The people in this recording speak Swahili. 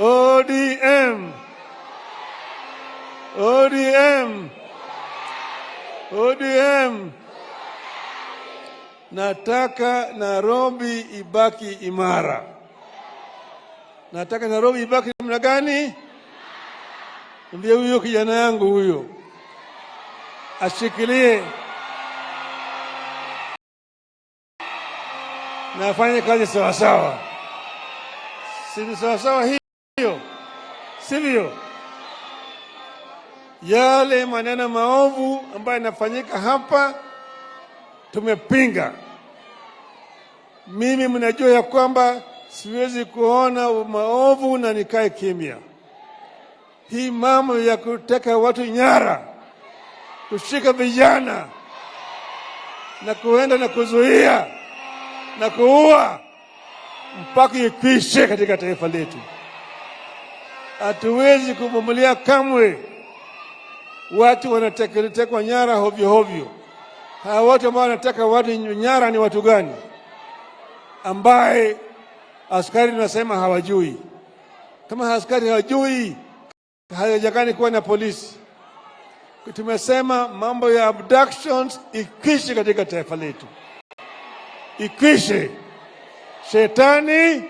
ODM. ODM. ODM. Nataka Nairobi ibaki imara. Nataka Nairobi ibaki namna gani? Ndiye huyo kijana yangu huyo ashikilie na afanye kazi sawa sawa. Si sawa sawa hiyo? Sivyo? Yale maneno maovu ambayo yanafanyika hapa tumepinga. Mimi mnajua ya kwamba siwezi kuona maovu na nikae kimya. Hii mambo ya kuteka watu nyara, kushika vijana na kuenda na kuzuia na kuua mpaka ikwishe katika taifa letu. Hatuwezi kuvumilia kamwe watu wanatekwa nyara hovyo hovyo. Hawa watu ambao wanataka watu nyara ni watu gani? Ambaye askari tunasema hawajui. Kama askari hawajui, hayajakani kuwa na polisi. Tumesema mambo ya abductions ikwishe katika taifa letu. Ikwishe. Shetani